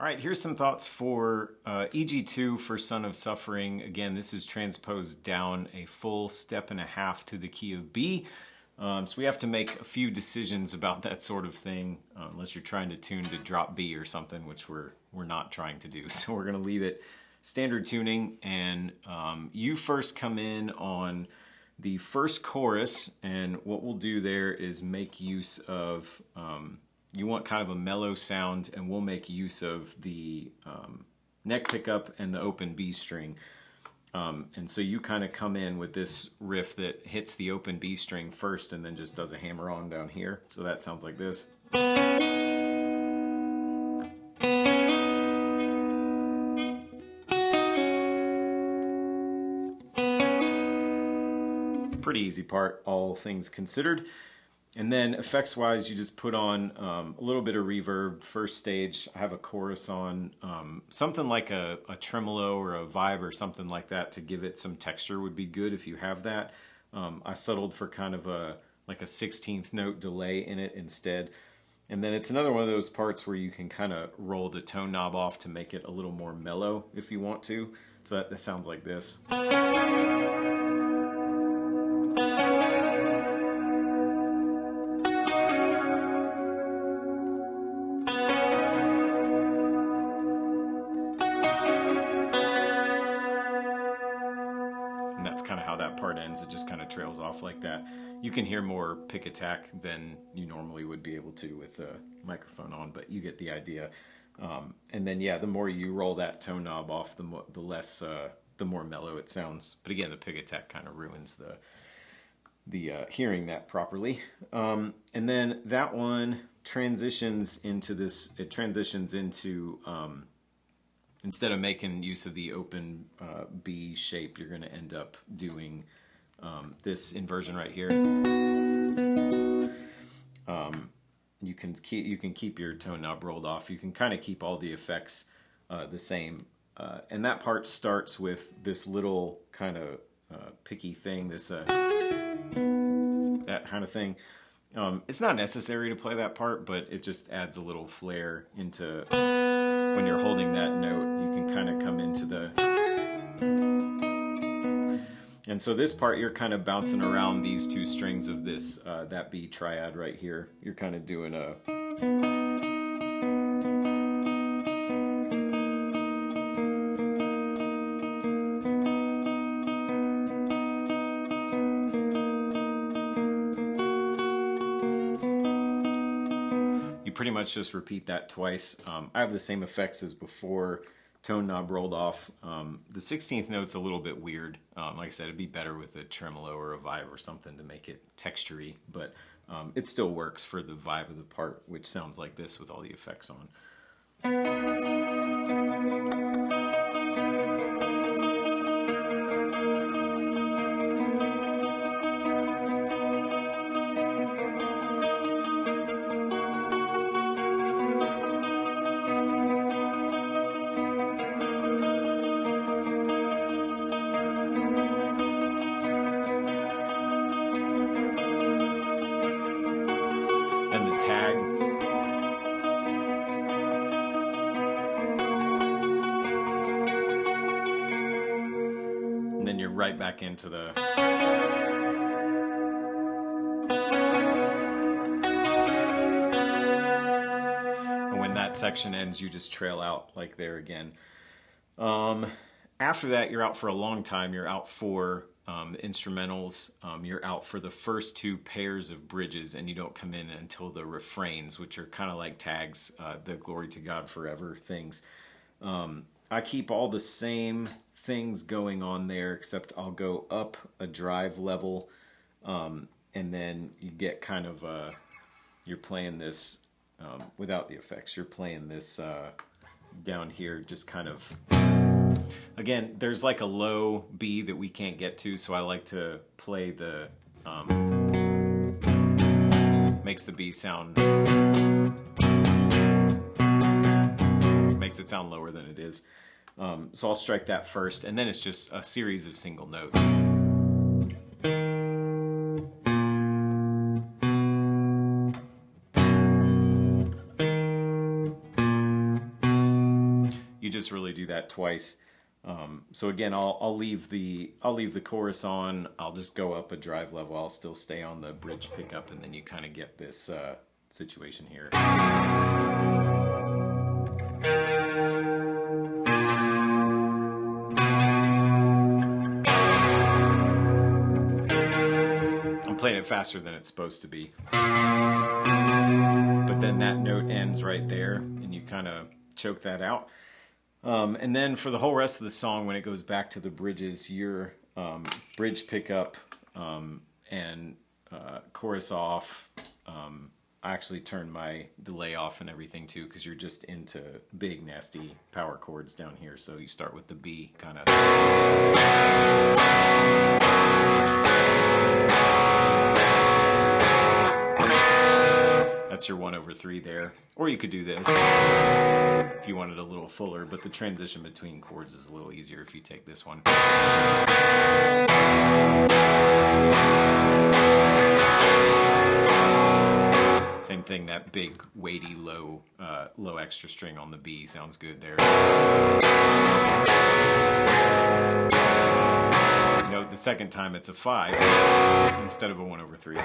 All right, here's some thoughts for EG2 for Son of Suffering. Again, this is transposed down a full step and a half to the key of B. So we have to make a few decisions about that sort of thing, unless you're trying to tune to drop B or something, which we're not trying to do. So we're going to leave it standard tuning, and you first come in on the first chorus, and what we'll do there is make use of, you want kind of a mellow sound, and we'll make use of the neck pickup and the open B string. And so you kind of come in with this riff that hits the open B string first and then just does a hammer on down here. So that sounds like this. Pretty easy part, all things considered. And then effects wise, you just put on a little bit of reverb. First stage, I have a chorus on, something like a tremolo or a vibe or something like that to give it some texture would be good if you have that. I settled for kind of like a 16th note delay in it instead. And then it's another one of those parts where you can kind of roll the tone knob off to make it a little more mellow if you want to. So that sounds like this. And that's kind of how that part ends. It just kind of trails off like that. You can hear more pick attack than you normally would be able to with the microphone on, but you get the idea. And then, yeah, the more you roll that tone knob off, the more mellow it sounds. But again, the pick attack kind of ruins the hearing that properly. And then that one transitions into this. It transitions into instead of making use of the open B shape, you're going to end up doing this inversion right here. You can keep your tone knob rolled off. You can kind of keep all the effects the same, and that part starts with this little kind of picky thing, this that kind of thing. It's not necessary to play that part, but it just adds a little flair into when you're holding that note. You can kind of come into the, and so this part you're kind of bouncing around these two strings of this that B triad right here. You're kind of doing a, you pretty much just repeat that twice. I have the same effects as before, tone knob rolled off. The 16th note's a little bit weird. Like I said, it'd be better with a tremolo or a vibe or something to make it textury, but it still works for the vibe of the part, which sounds like this with all the effects on. And the tag. And then you're right back into the, and when that section ends, you just trail out like there again. After that, you're out for a long time. You're out for instrumentals. You're out for the first two pairs of bridges, and you don't come in until the refrains, which are kind of like tags, the Glory to God Forever things. I keep all the same things going on there, except I'll go up a drive level, and then you get kind of, you're playing this without the effects. You're playing this down here, just kind of, again, there's like a low B that we can't get to, so I like to play the, makes the B sound, makes it sound lower than it is. So I'll strike that first, and then it's just a series of single notes. You just really do that twice. So again, I'll leave the chorus on. I'll just go up a drive level. I'll still stay on the bridge pickup, and then you kind of get this situation here. I'm playing it faster than it's supposed to be. But then that note ends right there, and you kind of choke that out. And then for the whole rest of the song, when it goes back to the bridges, your bridge pickup and chorus off. I actually turn my delay off and everything too, because you're just into big, nasty power chords down here. So you start with the B, kind of. That's your 1/3 there. Or you could do this if you wanted a little fuller, but the transition between chords is a little easier if you take this one. Same thing, that big, weighty, low extra string on the B sounds good there. Note the second time it's a 5 instead of a 1/3.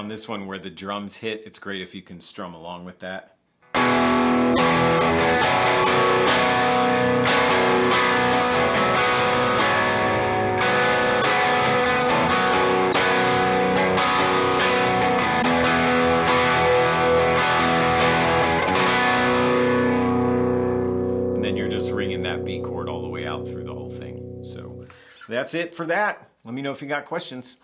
This one where the drums hit, it's great if you can strum along with that. And then you're just ringing that B chord all the way out through the whole thing. So that's it for that. Let me know if you got questions.